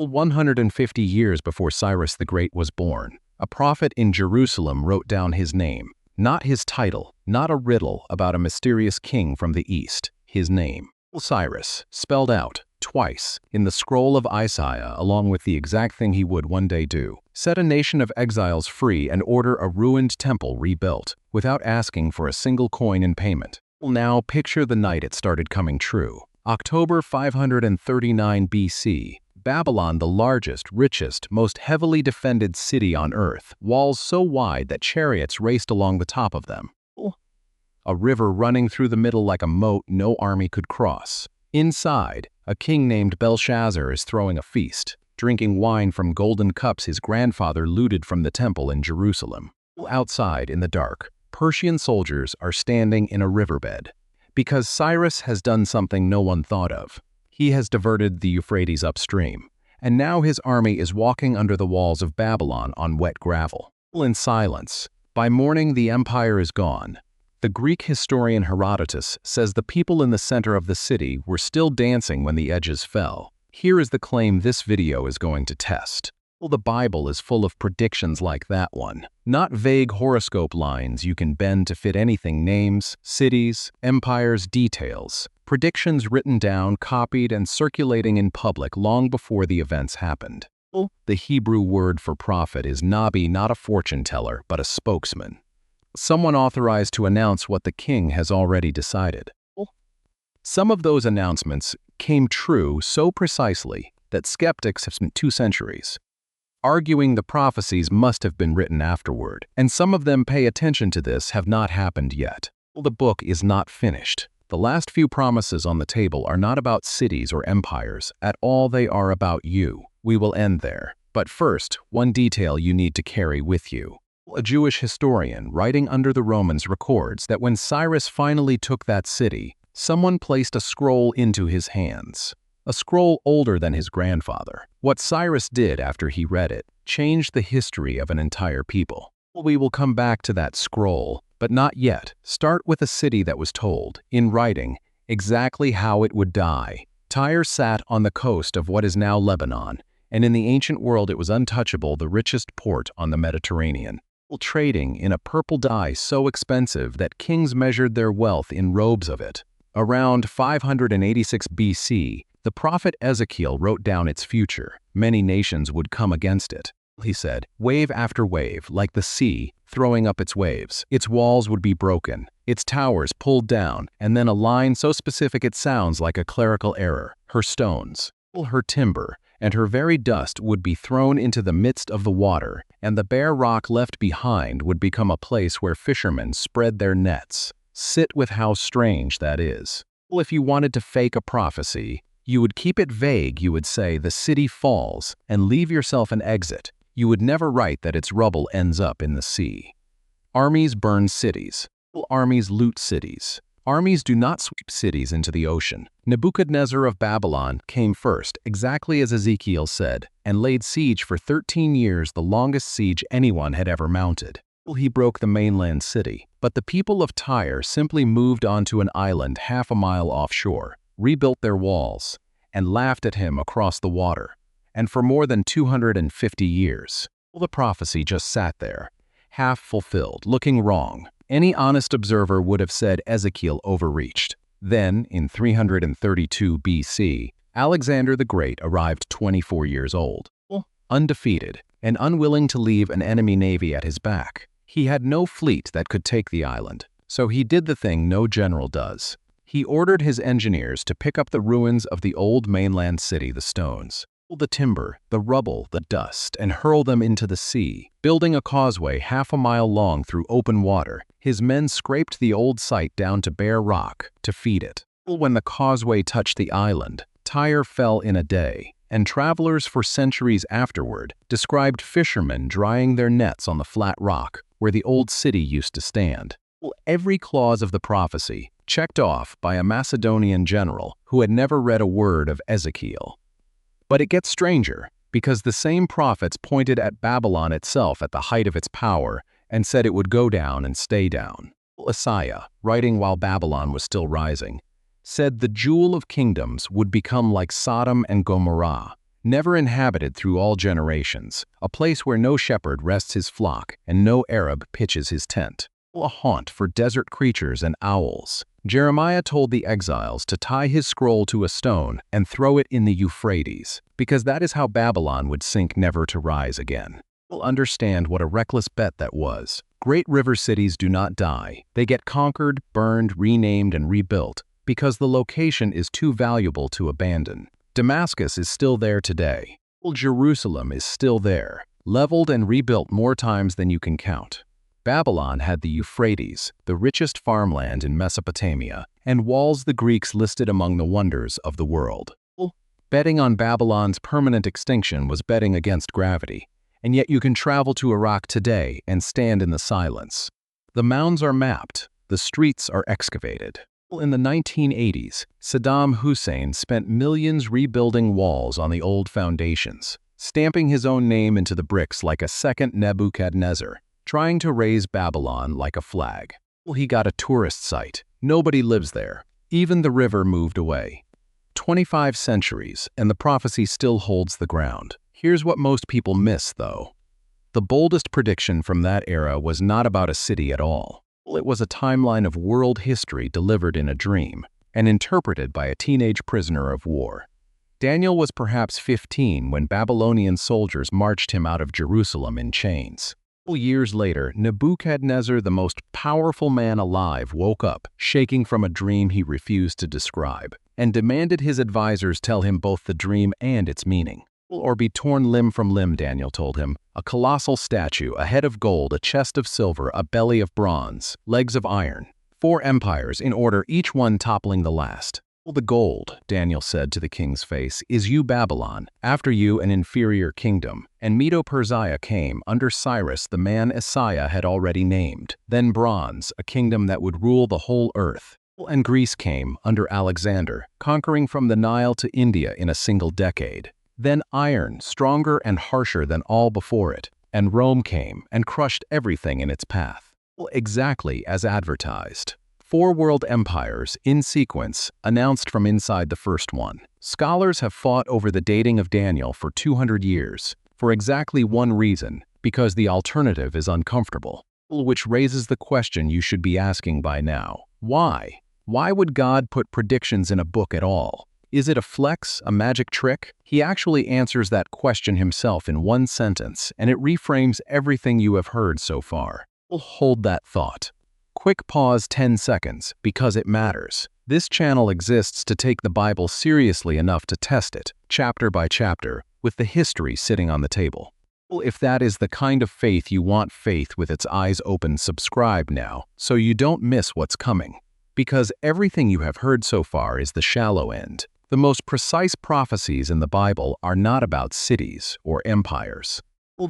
150 years before Cyrus the Great was born, a prophet in Jerusalem wrote down his name, not his title, not a riddle about a mysterious king from the east, his name. Cyrus, spelled out, twice, in the scroll of Isaiah along with the exact thing he would one day do, set a nation of exiles free and order a ruined temple rebuilt, without asking for a single coin in payment. Now picture the night it started coming true. October 539 BC, Babylon, the largest, richest, most heavily defended city on earth, walls so wide that chariots raced along the top of them. A river running through the middle like a moat no army could cross. Inside, a king named Belshazzar is throwing a feast, drinking wine from golden cups his grandfather looted from the temple in Jerusalem. Outside, in the dark, Persian soldiers are standing in a riverbed. Because Cyrus has done something no one thought of. He has diverted the Euphrates upstream, and now his army is walking under the walls of Babylon on wet gravel. In silence, by morning the empire is gone. The Greek historian Herodotus says the people in the center of the city were still dancing when the edges fell. Here is the claim this video is going to test. The Bible is full of predictions like that one. Not vague horoscope lines you can bend to fit anything: names, cities, empires, details. Predictions written down, copied, and circulating in public long before the events happened. The Hebrew word for prophet is nabi, not a fortune teller, but a spokesman. Someone authorized to announce what the king has already decided. Some of those announcements came true so precisely that skeptics have spent 2 centuries arguing the prophecies must have been written afterward, and some of them pay attention to this have not happened yet. The book is not finished. The last few promises on the table are not about cities or empires. At all, they are about you. We will end there. But first, one detail you need to carry with you. A Jewish historian writing under the Romans records that when Cyrus finally took that city, someone placed a scroll into his hands. A scroll older than his grandfather. What Cyrus did after he read it changed the history of an entire people. We will come back to that scroll, but not yet. Start with a city that was told, in writing, exactly how it would die. Tyre sat on the coast of what is now Lebanon, and in the ancient world it was untouchable, the richest port on the Mediterranean. Trading in a purple dye so expensive that kings measured their wealth in robes of it. Around 586 BC, the prophet Ezekiel wrote down its future. Many nations would come against it. He said, wave after wave, like the sea, throwing up its waves. Its walls would be broken, its towers pulled down, and then a line so specific it sounds like a clerical error. Her stones, her timber, and her very dust would be thrown into the midst of the water, and the bare rock left behind would become a place where fishermen spread their nets. Sit with how strange that is. If you wanted to fake a prophecy, you would keep it vague. You would say the city falls and leave yourself an exit. You would never write that its rubble ends up in the sea. Armies burn cities. Armies loot cities. Armies do not sweep cities into the ocean. Nebuchadnezzar of Babylon came first, exactly as Ezekiel said, and laid siege for 13 years, the longest siege anyone had ever mounted. He broke the mainland city, but the people of Tyre simply moved onto an island half a mile offshore, rebuilt their walls, and laughed at him across the water. And for more than 250 years, the prophecy just sat there, half fulfilled, looking wrong. Any honest observer would have said Ezekiel overreached. Then, in 332 BC, Alexander the Great arrived 24 years old, undefeated, and unwilling to leave an enemy navy at his back. He had no fleet that could take the island, so he did the thing no general does. He ordered his engineers to pick up the ruins of the old mainland city, the stones, the timber, the rubble, the dust, and hurl them into the sea. Building a causeway half a mile long through open water, his men scraped the old site down to bare rock to feed it. When the causeway touched the island, Tyre fell in a day, and travelers for centuries afterward described fishermen drying their nets on the flat rock where the old city used to stand. Every clause of the prophecy checked off by a Macedonian general who had never read a word of Ezekiel. But it gets stranger, because the same prophets pointed at Babylon itself at the height of its power and said it would go down and stay down. Isaiah, writing while Babylon was still rising, said the jewel of kingdoms would become like Sodom and Gomorrah, never inhabited through all generations, a place where no shepherd rests his flock and no Arab pitches his tent. A haunt for desert creatures and owls. Jeremiah told the exiles to tie his scroll to a stone and throw it in the Euphrates, because that is how Babylon would sink never to rise again. We'll understand what a reckless bet that was. Great river cities do not die. They get conquered, burned, renamed, and rebuilt because the location is too valuable to abandon. Damascus is still there today. Jerusalem is still there, leveled and rebuilt more times than you can count. Babylon had the Euphrates, the richest farmland in Mesopotamia, and walls the Greeks listed among the wonders of the world. Betting on Babylon's permanent extinction was betting against gravity, and yet you can travel to Iraq today and stand in the silence. The mounds are mapped, the streets are excavated. In the 1980s, Saddam Hussein spent millions rebuilding walls on the old foundations, stamping his own name into the bricks like a second Nebuchadnezzar, trying to raise Babylon like a flag. He got a tourist site. Nobody lives there. Even the river moved away. 25 centuries, and the prophecy still holds the ground. Here's what most people miss, though. The boldest prediction from that era was not about a city at all. It was a timeline of world history delivered in a dream and interpreted by a teenage prisoner of war. Daniel was perhaps 15 when Babylonian soldiers marched him out of Jerusalem in chains. Years later, Nebuchadnezzar, the most powerful man alive, woke up, shaking from a dream he refused to describe, and demanded his advisors tell him both the dream and its meaning. Or be torn limb from limb, Daniel told him. A colossal statue, a head of gold, a chest of silver, a belly of bronze, legs of iron. 4 empires in order, each one toppling the last. The gold, Daniel said to the king's face, is you, Babylon, after you an inferior kingdom. And Medo-Persia came under Cyrus, the man Isaiah had already named. Then bronze, a kingdom that would rule the whole earth. And Greece came under Alexander, conquering from the Nile to India in a single decade. Then iron, stronger and harsher than all before it. And Rome came and crushed everything in its path. Exactly as advertised. 4 world empires, in sequence, announced from inside the first one. Scholars have fought over the dating of Daniel for 200 years, for exactly one reason, because the alternative is uncomfortable. Which raises the question you should be asking by now. Why? Why would God put predictions in a book at all? Is it a flex, a magic trick? He actually answers that question himself in one sentence, and it reframes everything you have heard so far. Hold that thought. Quick pause 10 seconds, because it matters. This channel exists to take the Bible seriously enough to test it, chapter by chapter, with the history sitting on the table. If that is the kind of faith you want, faith with its eyes open, subscribe now, so you don't miss what's coming. Because everything you have heard so far is the shallow end. The most precise prophecies in the Bible are not about cities or empires.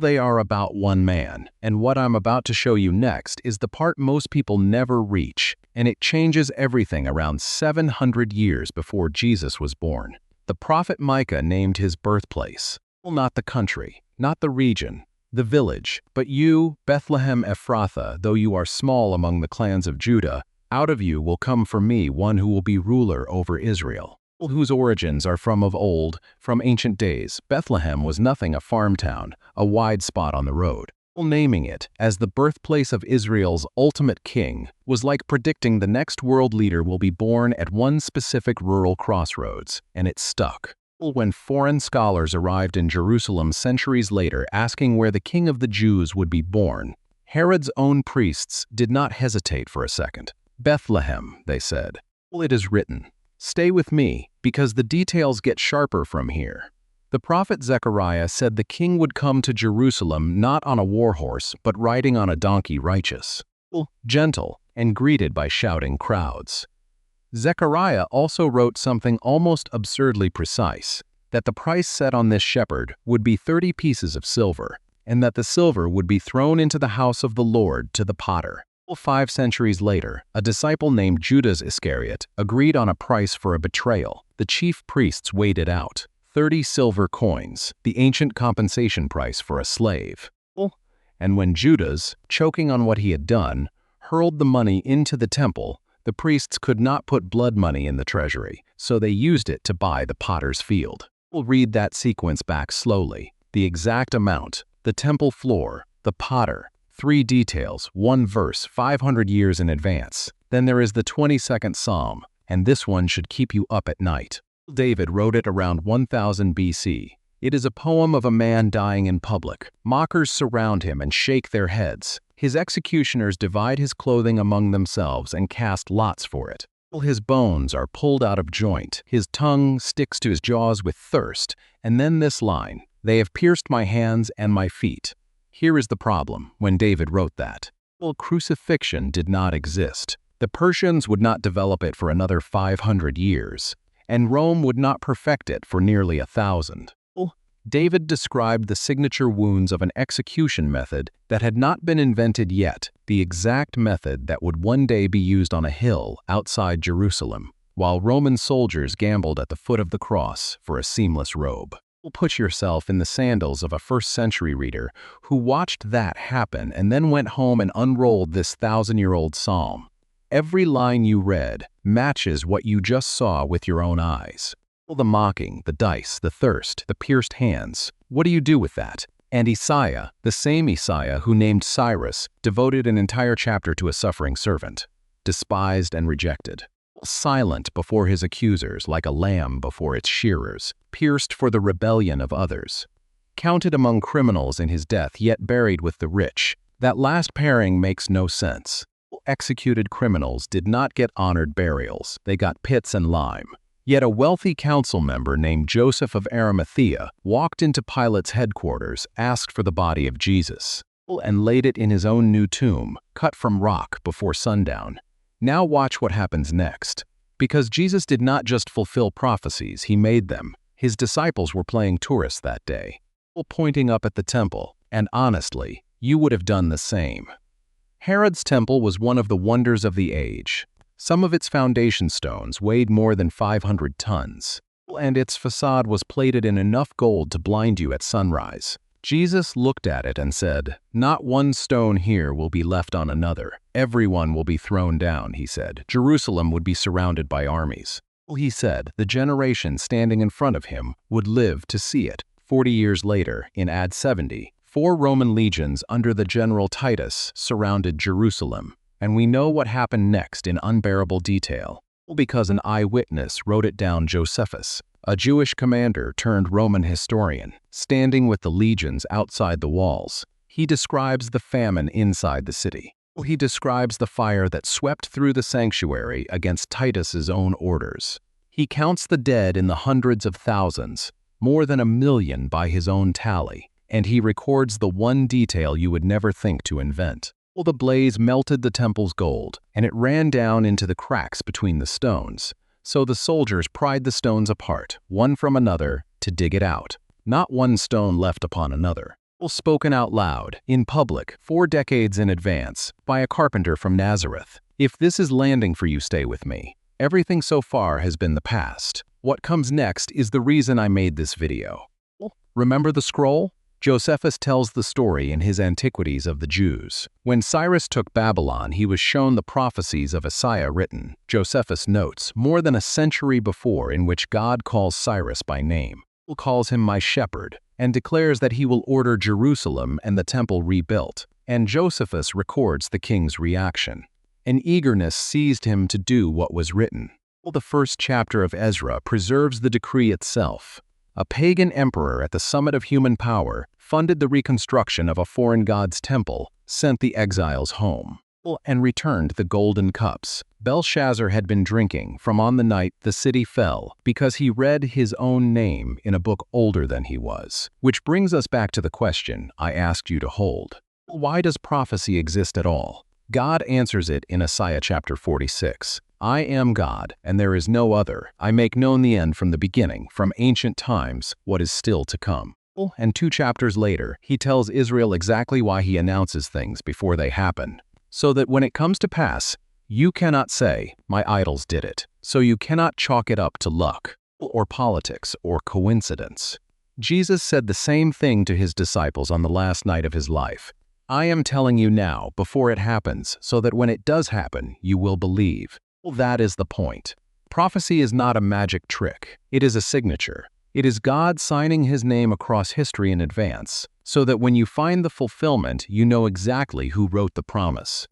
They are about one man, and what I'm about to show you next is the part most people never reach, and it changes everything around 700 years before Jesus was born. The prophet Micah named his birthplace. Not the country, not the region, the village, but you, Bethlehem Ephrathah, though you are small among the clans of Judah, out of you will come for me one who will be ruler over Israel. Whose origins are from of old, from ancient days. Bethlehem was nothing a farm town, a wide spot on the road. Naming it as the birthplace of Israel's ultimate king was like predicting the next world leader will be born at one specific rural crossroads, and it stuck. When foreign scholars arrived in Jerusalem centuries later asking where the king of the Jews would be born, Herod's own priests did not hesitate for a second. Bethlehem, they said. It is written. Stay with me, because the details get sharper from here. The prophet Zechariah said the king would come to Jerusalem not on a war horse, but riding on a donkey righteous, gentle, and greeted by shouting crowds. Zechariah also wrote something almost absurdly precise, that the price set on this shepherd would be 30 pieces of silver, and that the silver would be thrown into the house of the Lord to the potter. 5 centuries later, a disciple named Judas Iscariot agreed on a price for a betrayal. The chief priests weighed it out. 30 silver coins, the ancient compensation price for a slave. And when Judas, choking on what he had done, hurled the money into the temple, the priests could not put blood money in the treasury, so they used it to buy the potter's field. We'll read that sequence back slowly. The exact amount, the temple floor, the potter, 3 details, 1 verse 500 years in advance. Then there is the 22nd Psalm, and this one should keep you up at night. David wrote it around 1000 BC. It is a poem of a man dying in public. Mockers surround him and shake their heads. His executioners divide his clothing among themselves and cast lots for it. His bones are pulled out of joint. His tongue sticks to his jaws with thirst. And then this line, "They have pierced my hands and my feet." Here is the problem when David wrote that. Crucifixion did not exist. The Persians would not develop it for another 500 years, and Rome would not perfect it for nearly 1,000. David described the signature wounds of an execution method that had not been invented yet, the exact method that would one day be used on a hill outside Jerusalem, while Roman soldiers gambled at the foot of the cross for a seamless robe. Put yourself in the sandals of a first-century reader who watched that happen and then went home and unrolled this 1,000-year-old psalm. Every line you read matches what you just saw with your own eyes. The mocking, the dice, the thirst, the pierced hands. What do you do with that? And Isaiah, the same Isaiah who named Cyrus, devoted an entire chapter to a suffering servant, despised and rejected. Silent before his accusers like a lamb before its shearers, pierced for the rebellion of others. Counted among criminals in his death, yet buried with the rich. That last pairing makes no sense. Executed criminals did not get honored burials, they got pits and lime. Yet a wealthy council member named Joseph of Arimathea walked into Pilate's headquarters, asked for the body of Jesus, and laid it in his own new tomb, cut from rock before sundown. Now watch what happens next. Because Jesus did not just fulfill prophecies, he made them. His disciples were playing tourists that day, pointing up at the temple, and honestly, you would have done the same. Herod's temple was one of the wonders of the age. Some of its foundation stones weighed more than 500 tons, and its facade was plated in enough gold to blind you at sunrise. Jesus looked at it and said, "Not one stone here will be left on another. Everyone will be thrown down," he said. Jerusalem would be surrounded by armies. He said the generation standing in front of him would live to see it. 40 years later, in AD 70, 4 Roman legions under the general Titus surrounded Jerusalem. And we know what happened next in unbearable detail, because an eyewitness wrote it down. Josephus, a Jewish commander turned Roman historian, standing with the legions outside the walls. He describes the famine inside the city. He describes the fire that swept through the sanctuary against Titus's own orders. He counts the dead in the hundreds of thousands, more than 1 million by his own tally, and he records the one detail you would never think to invent. The blaze melted the temple's gold, and it ran down into the cracks between the stones. So the soldiers pried the stones apart, one from another, to dig it out. Not one stone left upon another. Spoken out loud, in public, 4 decades in advance, by a carpenter from Nazareth. If this is landing for you, stay with me. Everything so far has been the past. What comes next is the reason I made this video. Remember the scroll? Josephus tells the story in his Antiquities of the Jews. When Cyrus took Babylon, he was shown the prophecies of Isaiah written, Josephus notes, more than a century before, in which God calls Cyrus by name, calls him my shepherd, and declares that he will order Jerusalem and the temple rebuilt. And Josephus records the king's reaction. An eagerness seized him to do what was written. The first chapter of Ezra preserves the decree itself. A pagan emperor at the summit of human power funded the reconstruction of a foreign god's temple, sent the exiles home, and returned the golden cups Belshazzar had been drinking from on the night the city fell, because he read his own name in a book older than he was. Which brings us back to the question I asked you to hold. Why does prophecy exist at all? God answers it in Isaiah chapter 46. I am God, and there is no other. I make known the end from the beginning, from ancient times, what is still to come. And 2 chapters later, he tells Israel exactly why he announces things before they happen. So that when it comes to pass, you cannot say, my idols did it. So you cannot chalk it up to luck, or politics, or coincidence. Jesus said the same thing to his disciples on the last night of his life. I am telling you now, before it happens, so that when it does happen, you will believe. That is the point. Prophecy is not a magic trick. It is a signature. It is God signing his name across history in advance, so that when you find the fulfillment, you know exactly who wrote the promise.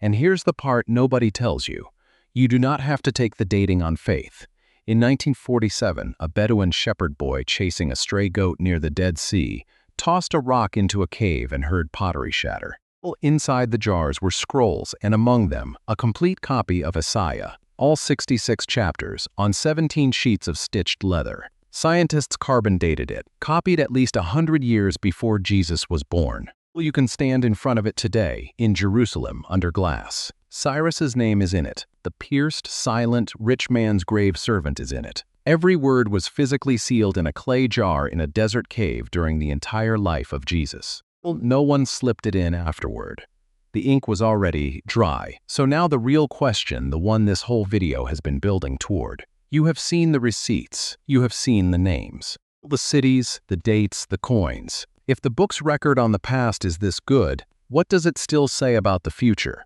And here's the part nobody tells you. You do not have to take the dating on faith. In 1947, a Bedouin shepherd boy chasing a stray goat near the Dead Sea tossed a rock into a cave and heard pottery shatter. Inside the jars were scrolls, and among them, a complete copy of Isaiah, all 66 chapters, on 17 sheets of stitched leather. Scientists carbon dated it, copied at least 100 years before Jesus was born. You can stand in front of it today, in Jerusalem, under glass. Cyrus's name is in it. The pierced, silent, rich man's grave servant is in it. Every word was physically sealed in a clay jar in a desert cave during the entire life of Jesus. No one slipped it in afterward. The ink was already dry, so now the real question, the one this whole video has been building toward. You have seen the receipts, you have seen the names, the cities, the dates, the coins. If the book's record on the past is this good, what does it still say about the future?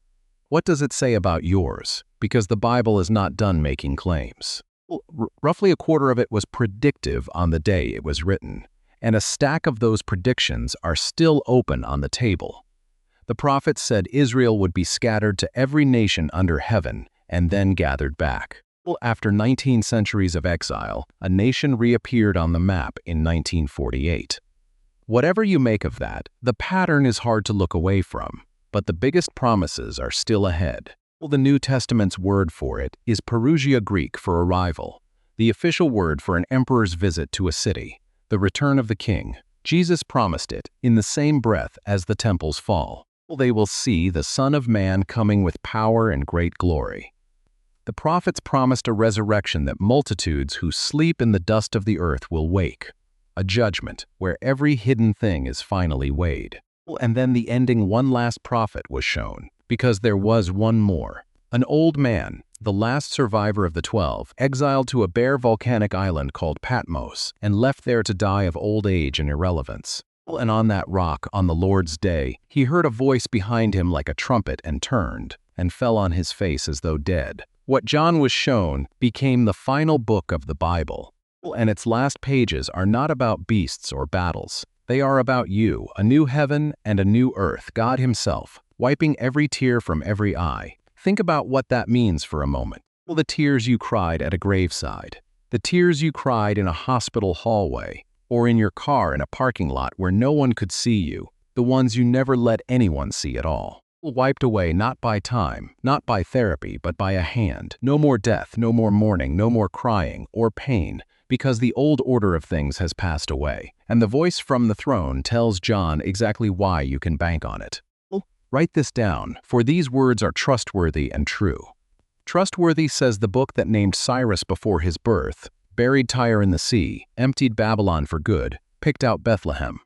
What does it say about yours? Because the Bible is not done making claims. Roughly a quarter of it was predictive on the day it was written, and a stack of those predictions are still open on the table. The prophets said Israel would be scattered to every nation under heaven and then gathered back. After 19 centuries of exile, a nation reappeared on the map in 1948. Whatever you make of that, the pattern is hard to look away from, but the biggest promises are still ahead. The New Testament's word for it is Parousia Greek for arrival, the official word for an emperor's visit to a city, the return of the king. Jesus promised it in the same breath as the temple's fall. They will see the Son of Man coming with power and great glory. The prophets promised a resurrection that multitudes who sleep in the dust of the earth will wake, a judgment where every hidden thing is finally weighed. And then the ending one last prophet was shown, because there was one more. An old man, the last survivor of the 12, exiled to a bare volcanic island called Patmos and left there to die of old age and irrelevance. And on that rock, on the Lord's day, he heard a voice behind him like a trumpet and turned, and fell on his face as though dead. What John was shown became the final book of the Bible, and its last pages are not about beasts or battles. They are about you, a new heaven and a new earth, God himself, wiping every tear from every eye. Think about what that means for a moment. The tears you cried at a graveside, the tears you cried in a hospital hallway, or in your car in a parking lot where no one could see you, the ones you never let anyone see at all. Wiped away not by time, not by therapy, but by a hand. No more death, no more mourning, no more crying or pain, because the old order of things has passed away, and the voice from the throne tells John exactly why you can bank on it. Write this down, for these words are trustworthy and true. Trustworthy says the book that named Cyrus before his birth, buried Tyre in the sea, emptied Babylon for good, picked out Bethlehem,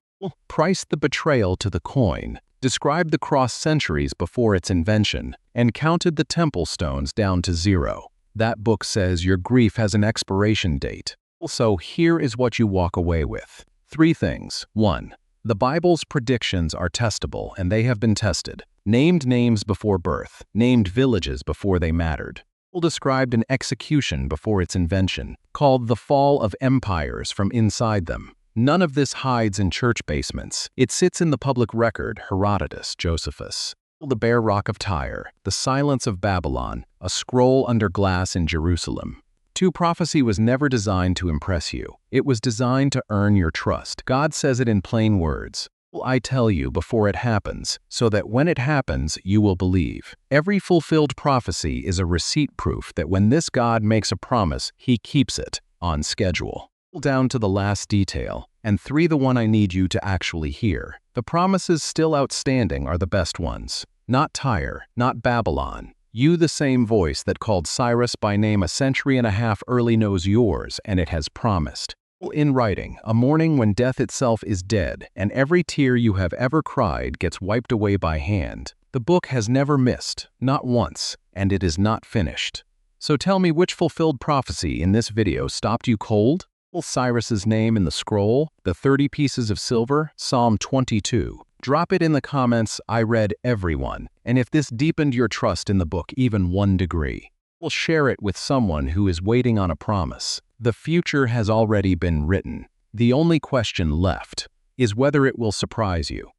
priced the betrayal to the coin, described the cross centuries before its invention, and counted the temple stones down to 0. That book says your grief has an expiration date. So here is what you walk away with. 3 things. 1. The Bible's predictions are testable, and they have been tested. Named names before birth, named villages before they mattered. Described an execution before its invention, called the fall of empires from inside them. None of this hides in church basements. It sits in the public record, Herodotus, Josephus. The bare rock of Tyre, the silence of Babylon, a scroll under glass in Jerusalem. 2. Prophecy was never designed to impress you. It was designed to earn your trust. God says it in plain words. I tell you before it happens, so that when it happens, you will believe. Every fulfilled prophecy is a receipt proof that when this God makes a promise, he keeps it on schedule. Down to the last detail. And 3, the one I need you to actually hear. The promises still outstanding are the best ones. Not Tyre, not Babylon. You, the same voice that called Cyrus by name a century and a half early, knows yours, and it has promised. In writing, a morning when death itself is dead, and every tear you have ever cried gets wiped away by hand. The book has never missed, not once, and it is not finished. So tell me, which fulfilled prophecy in this video stopped you cold? Cyrus's name in the scroll, the 30 pieces of silver, Psalm 22. Drop it in the comments. I read every one, and if this deepened your trust in the book even 1 degree, share it with someone who is waiting on a promise. The future has already been written. The only question left is whether it will surprise you.